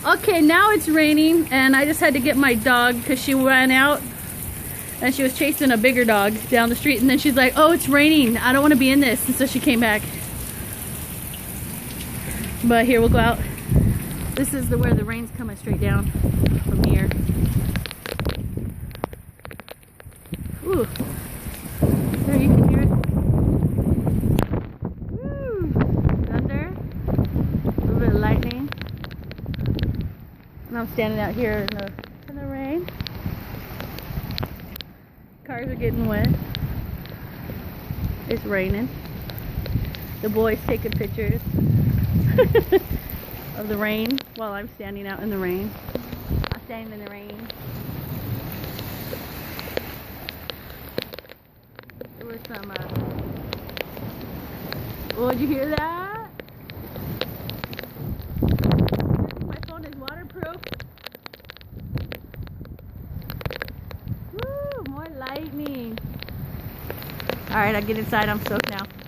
Okay, now it's raining and I just had to get my dog because she ran out and she was chasing a bigger dog down the street, and then she's like, oh, it's raining, I don't want to be in this, and so she came back. But here, we'll go out. This is where the rain's coming straight down from here. Ooh, there you can hear it. Woo! Thunder, a little bit of lightning. And I'm standing out here in the rain. Cars are getting wet. It's raining. The boys taking pictures of the rain while I'm standing out in the rain. I'm standing in the rain. There was some, oh, did you hear that? My phone is waterproof. Woo, more lightning. Alright, I'll get inside. I'm soaked now.